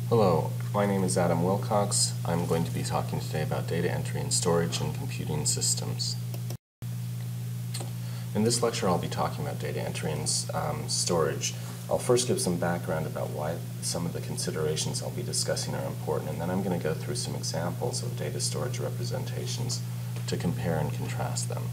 Hello, my name is Adam Wilcox. I'm going to be talking today about data entry and storage in computing systems. In this lecture, I'll be talking about data entry and storage. I'll first give some background about why some of the considerations I'll be discussing are important, and then I'm going to go through some examples of data storage representations to compare and contrast them.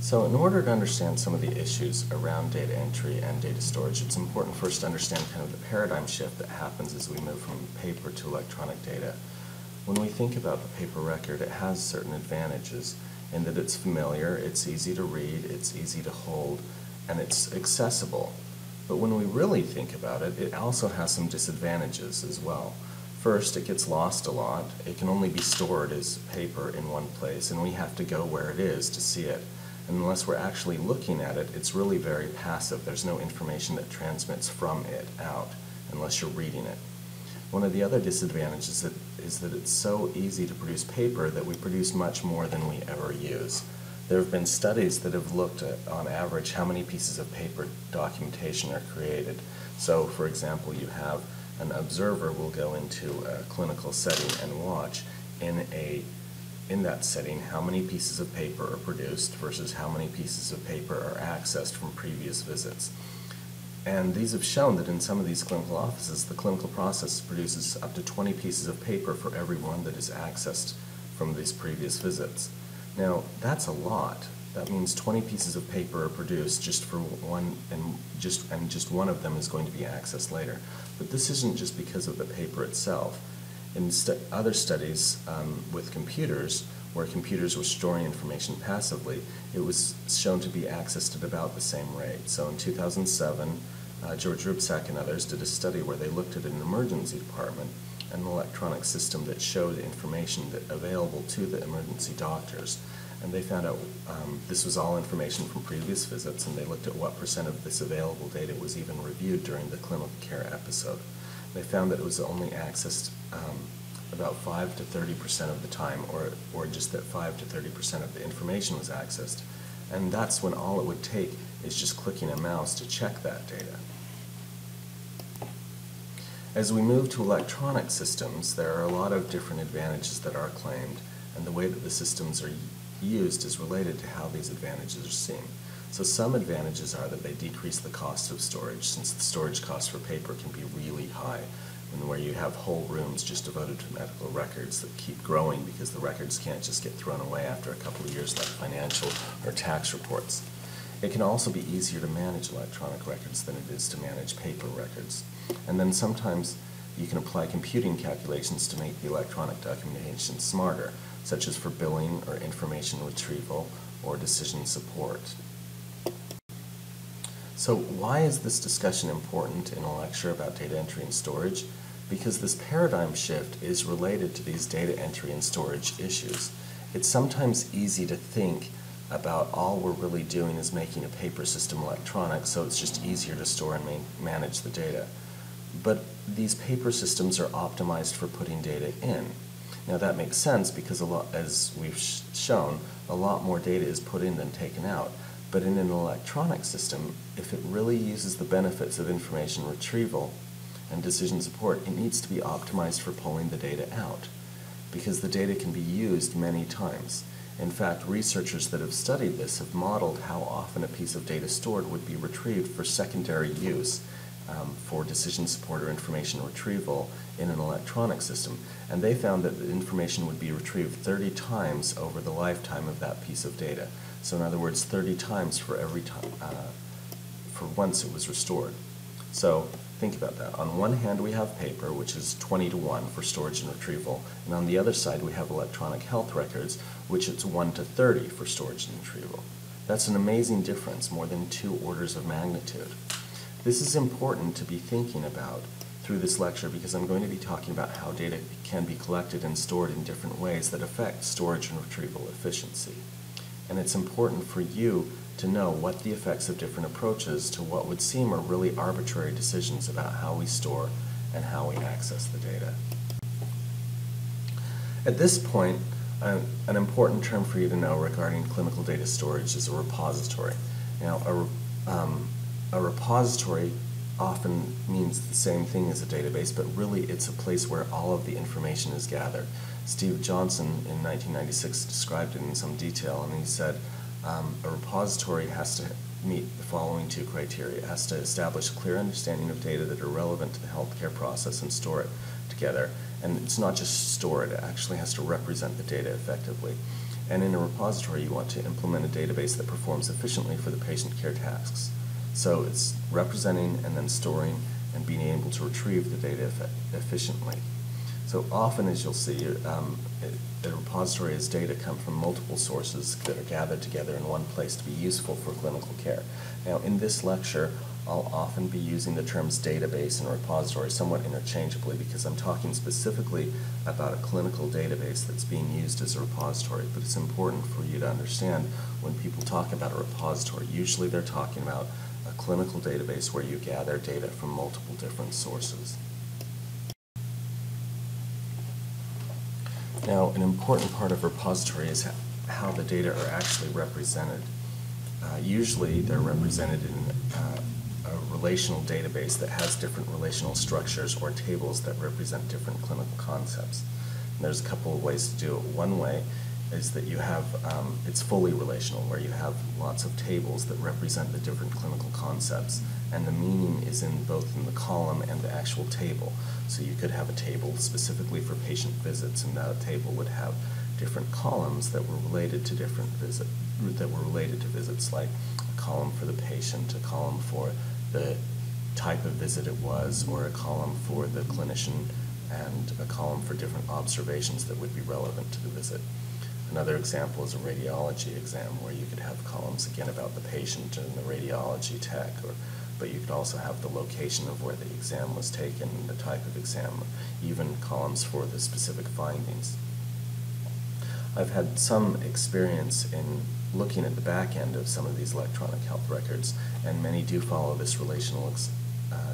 So in order to understand some of the issues around data entry and data storage, it's important first to understand kind of the paradigm shift that happens as we move from paper to electronic data. When we think about the paper record, it has certain advantages in that it's familiar, it's easy to read, it's easy to hold, and it's accessible. But when we really think about it, it also has some disadvantages as well. First, it gets lost a lot. It can only be stored as paper in one place, and we have to go where it is to see it. And unless we're actually looking at it, it's really very passive. There's no information that transmits from it out unless you're reading it. One of the other disadvantages is that it's so easy to produce paper that we produce much more than we ever use. There have been studies that have looked at, on average, how many pieces of paper documentation are created. So, for example, you have an observer will go into a clinical setting and watch in that setting how many pieces of paper are produced versus how many pieces of paper are accessed from previous visits. And these have shown that in some of these clinical offices, the clinical process produces up to 20 pieces of paper for every one that is accessed from these previous visits. Now, that's a lot. That means 20 pieces of paper are produced just for one, and just one of them is going to be accessed later. But this isn't just because of the paper itself. In other studies with computers, where computers were storing information passively, it was shown to be accessed at about the same rate. So in 2007, George Rubsack and others did a study where they looked at an emergency department, an electronic system that showed information available to the emergency doctors. And they found out this was all information from previous visits, and they looked at what % of this available data was even reviewed during the clinical care episode. They found that it was only accessed about 5 to 30% of the time, or just that 5 to 30% of the information was accessed. And that's when all it would take is just clicking a mouse to check that data. As we move to electronic systems, there are a lot of different advantages that are claimed, and the way that the systems are used is related to how these advantages are seen. So some advantages are that they decrease the cost of storage, since the storage cost for paper can be really high, and where you have whole rooms just devoted to medical records that keep growing because the records can't just get thrown away after a couple of years like financial or tax reports. It can also be easier to manage electronic records than it is to manage paper records. And then sometimes you can apply computing calculations to make the electronic documentation smarter, such as for billing or information retrieval or decision support. So why is this discussion important in a lecture about data entry and storage? Because this paradigm shift is related to these data entry and storage issues. It's sometimes easy to think about all we're really doing is making a paper system electronic, so it's just easier to store and manage the data. But these paper systems are optimized for putting data in. Now that makes sense because as we've shown, a lot more data is put in than taken out. But in an electronic system, if it really uses the benefits of information retrieval and decision support, it needs to be optimized for pulling the data out, because the data can be used many times. In fact, researchers that have studied this have modeled how often a piece of data stored would be retrieved for secondary use for decision support or information retrieval in an electronic system. And they found that the information would be retrieved 30 times over the lifetime of that piece of data. So in other words, 30 times for every time, for once it was restored. So think about that. On one hand, we have paper, which is 20 to 1 for storage and retrieval. And on the other side, we have electronic health records, which it's 1 to 30 for storage and retrieval. That's an amazing difference, more than 2 orders of magnitude. This is important to be thinking about through this lecture because I'm going to be talking about how data can be collected and stored in different ways that affect storage and retrieval efficiency. And it's important for you to know what the effects of different approaches to what would seem are really arbitrary decisions about how we store and how we access the data. At this point, an important term for you to know regarding clinical data storage is a repository. Now, a repository often means the same thing as a database, but really it's a place where all of the information is gathered. Steve Johnson in 1996 described it in some detail, and he said a repository has to meet the following two criteria. It has to establish a clear understanding of data that are relevant to the healthcare process and store it together. And it's not just store it, it actually has to represent the data effectively. And in a repository, you want to implement a database that performs efficiently for the patient care tasks. So it's representing and then storing and being able to retrieve the data efficiently. So often, as you'll see, a repository has data come from multiple sources that are gathered together in one place to be useful for clinical care. Now, in this lecture, I'll often be using the terms database and repository somewhat interchangeably because I'm talking specifically about a clinical database that's being used as a repository. But it's important for you to understand when people talk about a repository, usually they're talking about a clinical database where you gather data from multiple different sources. Now, an important part of a repository is how the data are actually represented. Usually, they're represented in a relational database that has different relational structures or tables that represent different clinical concepts. And there's a couple of ways to do it. One way is that you have, it's fully relational, where you have lots of tables that represent the different clinical concepts, and the meaning is in both in the column and the actual table. So you could have a table specifically for patient visits, and that table would have different columns that were related to visits, like a column for the patient, a column for the type of visit it was, or a column for the clinician, and a column for different observations that would be relevant to the visit. Another example is a radiology exam, where you could have columns again about the patient and the radiology tech, but you could also have the location of where the exam was taken, the type of exam, even columns for the specific findings. I've had some experience in looking at the back end of some of these electronic health records, and many do follow this relational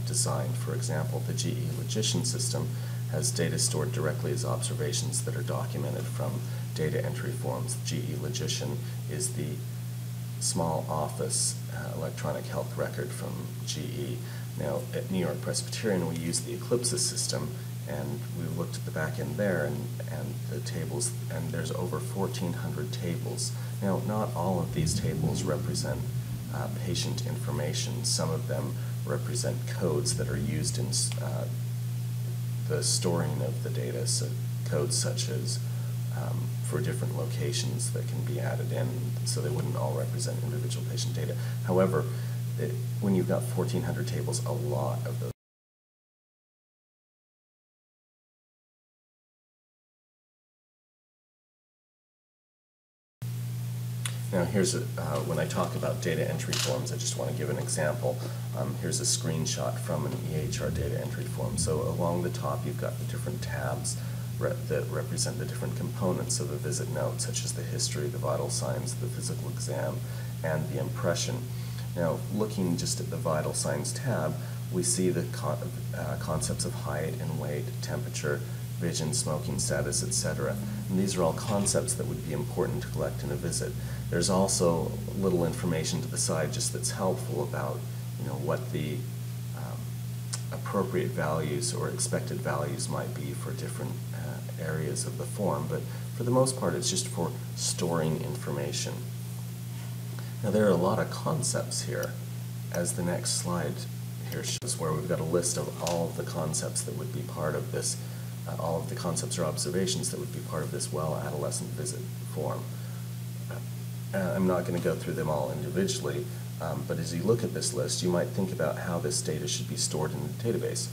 design. For example, the GE Logician system has data stored directly as observations that are documented from data entry forms. GE Logician is the small office electronic health record from GE. Now, at New York Presbyterian, we use the Eclipse system, and we've looked at the back end there and the tables, and there's over 1,400 tables. Now, not all of these tables represent patient information. Some of them represent codes that are used in the storing of the data, so codes such as for different locations that can be added in, so they wouldn't all represent individual patient data. However, when you've got 1,400 tables, a lot of those. Now here's, when I talk about data entry forms, I just want to give an example. Here's a screenshot from an EHR data entry form. So along the top you've got the different tabs that represent the different components of a visit note, such as the history, the vital signs, the physical exam, and the impression. Now, looking just at the vital signs tab, we see the concepts of height and weight, temperature, vision, smoking status, etc. And these are all concepts that would be important to collect in a visit. There's also little information to the side just that's helpful about, what the appropriate values or expected values might be for different areas of the form, but for the most part it's just for storing information. Now there are a lot of concepts here, as the next slide here shows, where we've got a list of all of the concepts that would be part of this, all of the concepts or observations that would be part of this well-adolescent visit form. I'm not going to go through them all individually, but as you look at this list, you might think about how this data should be stored in the database.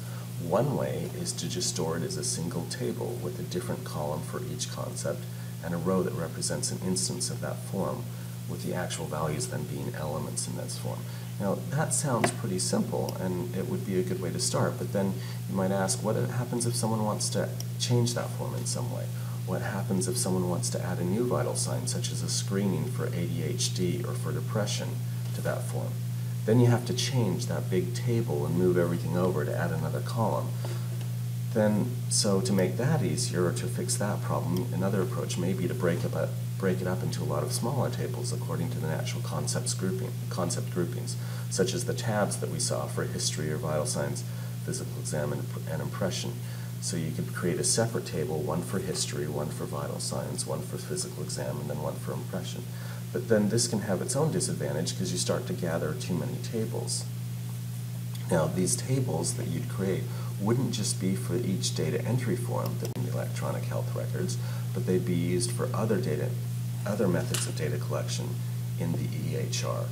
One way is to just store it as a single table with a different column for each concept and a row that represents an instance of that form, with the actual values then being elements in this form. Now that sounds pretty simple, and it would be a good way to start, but then you might ask, what happens if someone wants to change that form in some way? What happens if someone wants to add a new vital sign, such as a screening for ADHD or for depression, to that form? Then you have to change that big table and move everything over to add another column. So to make that easier, or to fix that problem, another approach may be to break up break it up into a lot of smaller tables according to the natural concept groupings, such as the tabs that we saw for history or vital signs, physical exam, and impression. So you could create a separate table, one for history, one for vital signs, one for physical exam, and then one for impression. But then this can have its own disadvantage because you start to gather too many tables. Now, these tables that you'd create wouldn't just be for each data entry form in the electronic health records, but they'd be used for other methods of data collection in the EHR.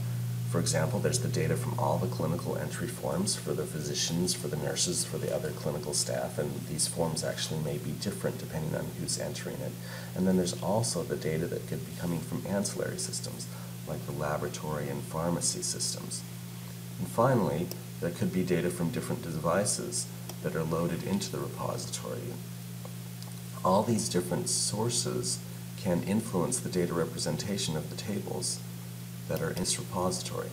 For example, there's the data from all the clinical entry forms for the physicians, for the nurses, for the other clinical staff, and these forms actually may be different depending on who's entering it. And then there's also the data that could be coming from ancillary systems, like the laboratory and pharmacy systems. And finally, there could be data from different devices that are loaded into the repository. All these different sources can influence the data representation of the tables that are in this repository.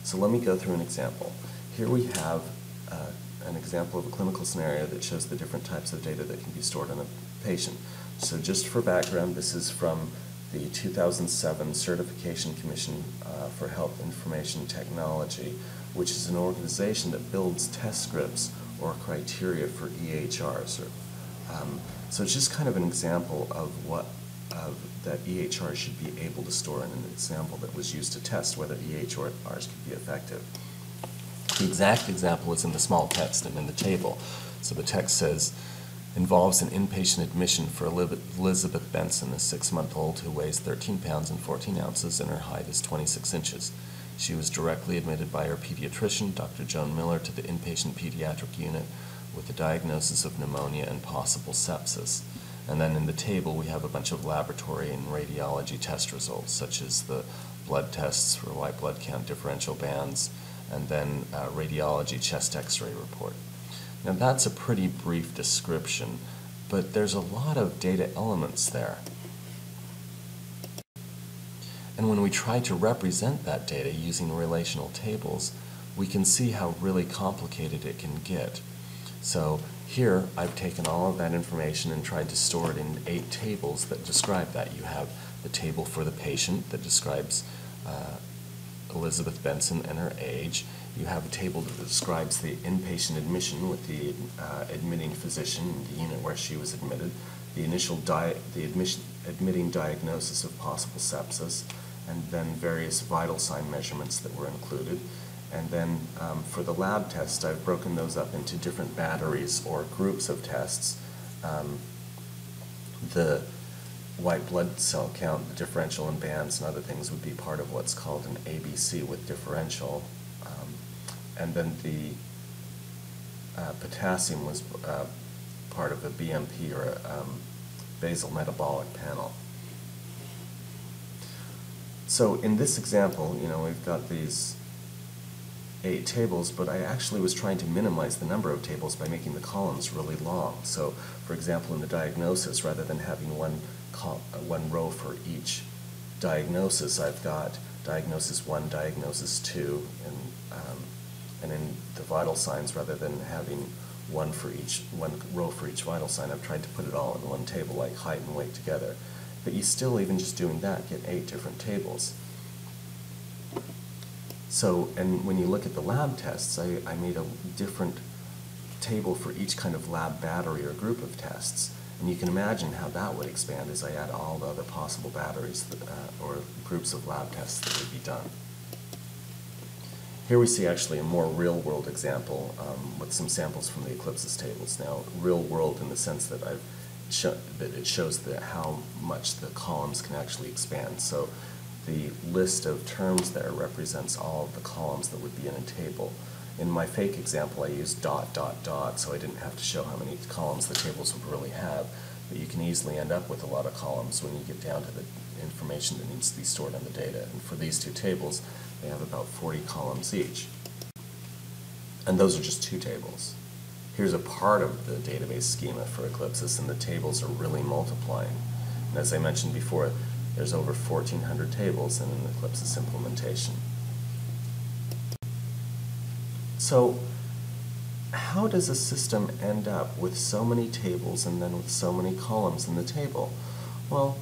So let me go through an example. Here we have an example of a clinical scenario that shows the different types of data that can be stored on a patient. So just for background, this is from the 2007 Certification Commission for Health Information Technology, which is an organization that builds test scripts or criteria for EHRs. So it's just kind of an example of what that EHR should be able to store, and an example that was used to test whether EHRs could be effective. The exact example is in the small text and in the table. So the text says, involves an inpatient admission for Elizabeth Benson, a 6-month-old who weighs 13 pounds and 14 ounces and her height is 26 inches. She was directly admitted by her pediatrician, Dr. Joan Miller, to the inpatient pediatric unit with a diagnosis of pneumonia and possible sepsis. And then in the table, we have a bunch of laboratory and radiology test results, such as the blood tests for white blood count differential bands, and then radiology chest x-ray report. Now that's a pretty brief description, but there's a lot of data elements there. And when we try to represent that data using relational tables, we can see how really complicated it can get. So here, I've taken all of that information and tried to store it in 8 tables that describe that. You have the table for the patient that describes Elizabeth Benson and her age. You have a table that describes the inpatient admission with the admitting physician, the unit where she was admitted, the initial admitting diagnosis of possible sepsis, and then various vital sign measurements that were included. And then for the lab tests, I've broken those up into different batteries or groups of tests. The white blood cell count, the differential and bands, and other things would be part of what's called an ABC with differential. And then the potassium was part of a BMP or a basal metabolic panel. So in this example, we've got these 8 tables, but I actually was trying to minimize the number of tables by making the columns really long. So, for example, in the diagnosis, rather than having one row for each diagnosis, I've got diagnosis 1, diagnosis 2, and in the vital signs, rather than having one row for each vital sign, I've tried to put it all in one table, like height and weight together. But you still, even just doing that, get 8 different tables. So, and when you look at the lab tests, I made a different table for each kind of lab battery or group of tests. And you can imagine how that would expand as I add all the other possible batteries or groups of lab tests that would be done. Here we see actually a more real-world example with some samples from the Eclipsis tables. Now, real-world in the sense that it shows how much the columns can actually expand. So the list of terms there represents all of the columns that would be in a table. In my fake example, I used ... so I didn't have to show how many columns the tables would really have. But you can easily end up with a lot of columns when you get down to the information that needs to be stored on the data. And for these 2 tables, they have about 40 columns each. And those are just 2 tables. Here's a part of the database schema for Eclipsis, and the tables are really multiplying. And as I mentioned before, there's over 1,400 tables in an Eclipsis implementation. So, how does a system end up with so many tables and then with so many columns in the table? Well,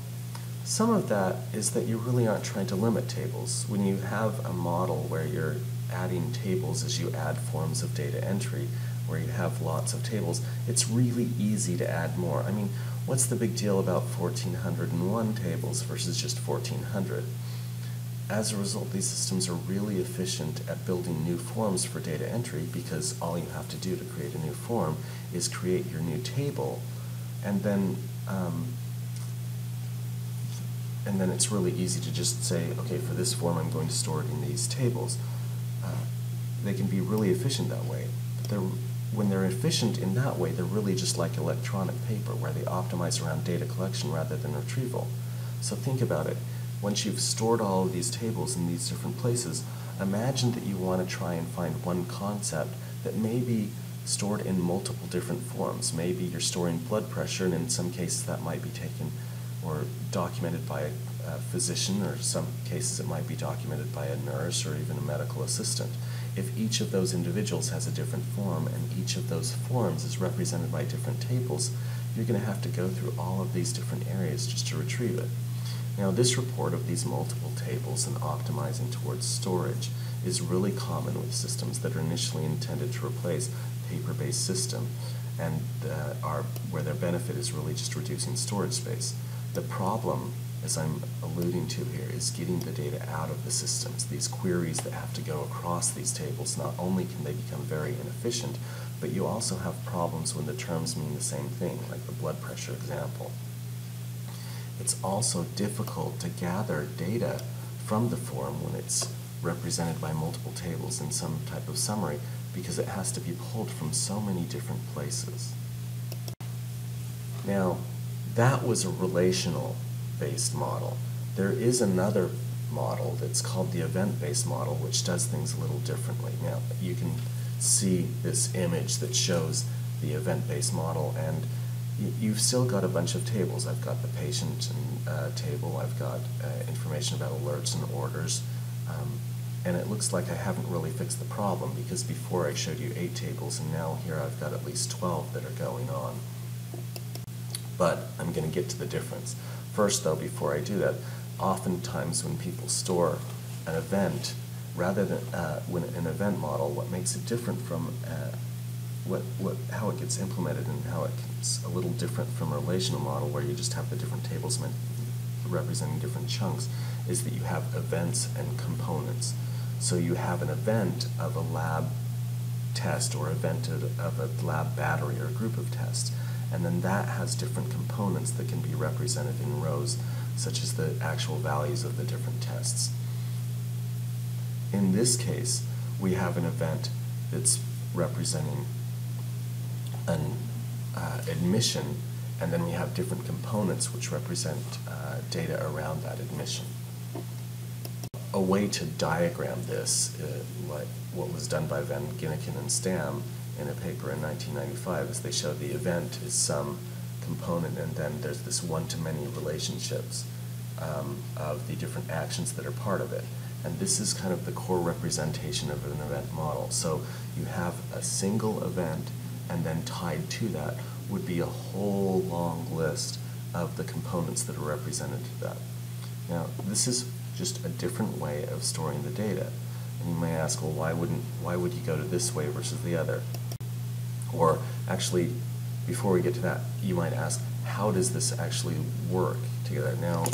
Some of that is that you really aren't trying to limit tables. When you have a model where you're adding tables as you add forms of data entry, where you have lots of tables, it's really easy to add more. I mean, what's the big deal about 1,401 tables versus just 1,400? As a result, these systems are really efficient at building new forms for data entry because all you have to do to create a new form is create your new table, and then it's really easy to just say, okay, for this form I'm going to store it in these tables. They can be really efficient that way, but when they're efficient in that way, they're really just like electronic paper, where they optimize around data collection rather than retrieval. So think about it. Once you've stored all of these tables in these different places, imagine that you want to try and find one concept that may be stored in multiple different forms. Maybe you're storing blood pressure, and in some cases that might be taken or documented by a physician, or some cases it might be documented by a nurse or even a medical assistant. If each of those individuals has a different form and each of those forms is represented by different tables, you're going to have to go through all of these different areas just to retrieve it. Now, this report of these multiple tables and optimizing towards storage is really common with systems that are initially intended to replace paper-based system and where their benefit is really just reducing storage space. The problem, as I'm alluding to here, is getting the data out of the systems. These queries that have to go across these tables, not only can they become very inefficient, but you also have problems when the terms mean the same thing, like the blood pressure example. It's also difficult to gather data from the form when it's represented by multiple tables in some type of summary, because it has to be pulled from so many different places. Now, that was a relational-based model. There is another model that's called the event-based model, which does things a little differently. Now, you can see this image that shows the event-based model, and you've still got a bunch of tables. I've got the patient table, I've got information about alerts and orders, and it looks like I haven't really fixed the problem, because before I showed you 8 tables, and now here I've got at least 12 that are going on. But I'm going to get to the difference. First, though, before I do that, oftentimes when people store an event, rather than when an event model, what makes it different from how it gets implemented and how it's a little different from a relational model where you just have the different tables representing different chunks, is that you have events and components. So you have an event of a lab test or event of a lab battery or a group of tests. And then that has different components that can be represented in rows, such as the actual values of the different tests. In this case, we have an event that's representing an admission, and then we have different components which represent data around that admission. A way to diagram this, like what was done by Van Ginneken and Stam in a paper in 1995, is they showed the event is some component, and then there's this one-to-many relationships of the different actions that are part of it. And this is kind of the core representation of an event model. So you have a single event, and then tied to that would be a whole long list of the components that are represented to that. Now, this is just a different way of storing the data. And you may ask, well, why would you go to this way versus the other? Or actually, before we get to that, you might ask, how does this actually work together? Now,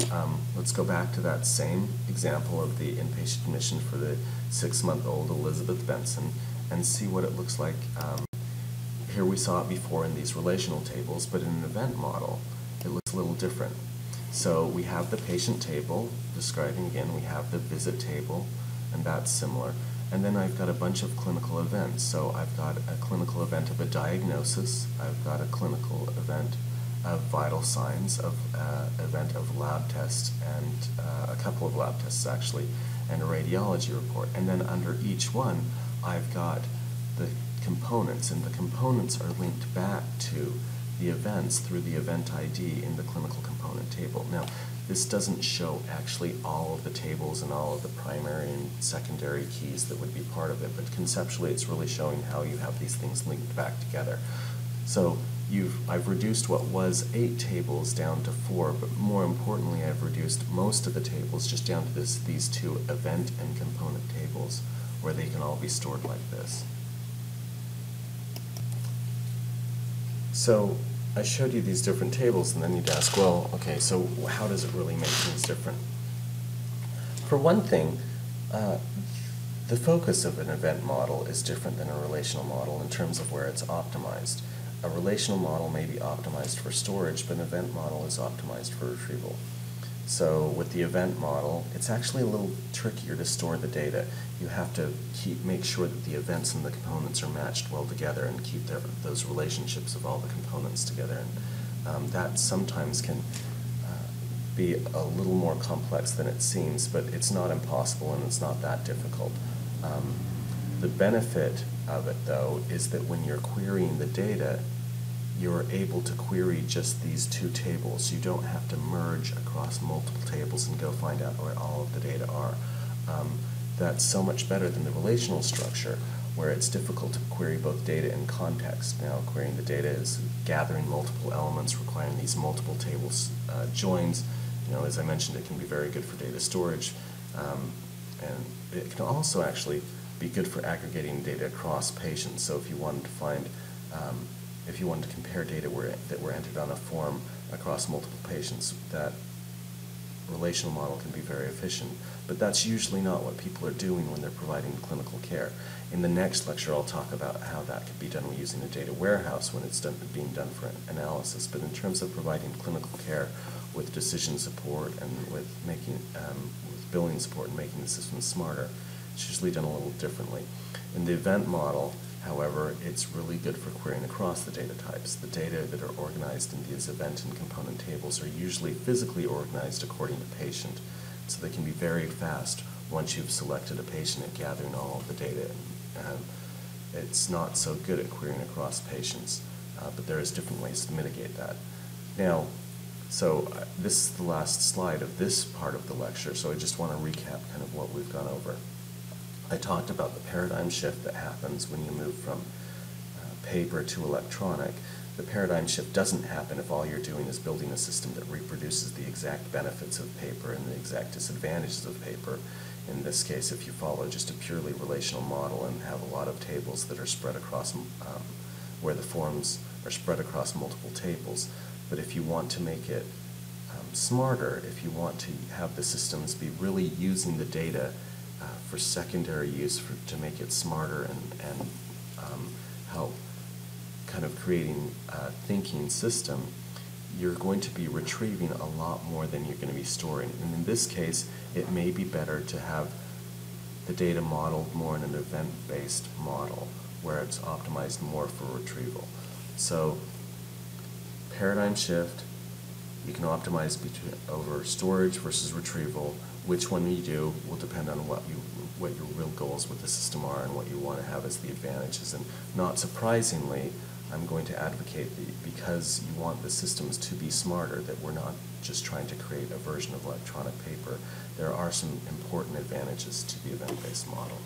let's go back to that same example of the inpatient admission for the 6-month-old Elizabeth Benson and see what it looks like. Here we saw it before in these relational tables, but in an event model, it looks a little different. So we have the patient table describing, again, we have the visit table, and that's similar. And then I've got a bunch of clinical events. So I've got a clinical event of a diagnosis, I've got a clinical event of vital signs, of event of lab tests, and a couple of lab tests actually, and a radiology report. And then under each one, I've got the components, and the components are linked back to the events through the event ID in the clinical component table. Now, this doesn't show actually all of the tables and all of the primary and secondary keys that would be part of it, but conceptually it's really showing how you have these things linked back together. So I've reduced what was 8 tables down to 4, but more importantly, I've reduced most of the tables just down to these 2 event and component tables, where they can all be stored like this. So I showed you these different tables, and then you'd ask, well, okay, so how does it really make things different? For one thing, the focus of an event model is different than a relational model in terms of where it's optimized. A relational model may be optimized for storage, but an event model is optimized for retrieval. So with the event model, it's actually a little trickier to store the data. You have to make sure that the events and the components are matched well together and keep those relationships of all the components together. And that sometimes can be a little more complex than it seems, but it's not impossible and it's not that difficult. The benefit of it, though, is that when you're querying the data, you're able to query just these 2 tables. You don't have to merge across multiple tables and go find out where all of the data are. That's so much better than the relational structure, where it's difficult to query both data and context. Now, querying the data is gathering multiple elements, requiring these multiple tables joins. As I mentioned, it can be very good for data storage, and it can also actually be good for aggregating data across patients. So if you wanted to find, if you wanted to compare data that were entered on a form across multiple patients, that relational model can be very efficient. But that's usually not what people are doing when they're providing clinical care. In the next lecture, I'll talk about how that could be done using a data warehouse when it's being done for analysis. But in terms of providing clinical care with decision support and with billing support and making the system smarter, it's usually done a little differently. In the event model, however, it's really good for querying across the data types. The data that are organized in these event and component tables are usually physically organized according to patient, so they can be very fast once you've selected a patient at gathering all of the data. It's not so good at querying across patients, but there is different ways to mitigate that. Now, this is the last slide of this part of the lecture, so I just want to recap kind of what we've gone over. I talked about the paradigm shift that happens when you move from paper to electronic. The paradigm shift doesn't happen if all you're doing is building a system that reproduces the exact benefits of paper and the exact disadvantages of paper. In this case, if you follow just a purely relational model and have a lot of tables that are spread across, where the forms are spread across multiple tables. But if you want to make it smarter, if you want to have the systems be really using the data for secondary use to make it smarter and help kind of creating a thinking system, you're going to be retrieving a lot more than you're going to be storing. And in this case, it may be better to have the data modeled more in an event-based model where it's optimized more for retrieval. So paradigm shift, you can optimize over storage versus retrieval. Which one you do will depend on what your real goals with the system are and what you want to have as the advantages. And not surprisingly, I'm going to advocate that because you want the systems to be smarter, that we're not just trying to create a version of electronic paper. There are some important advantages to the event-based model.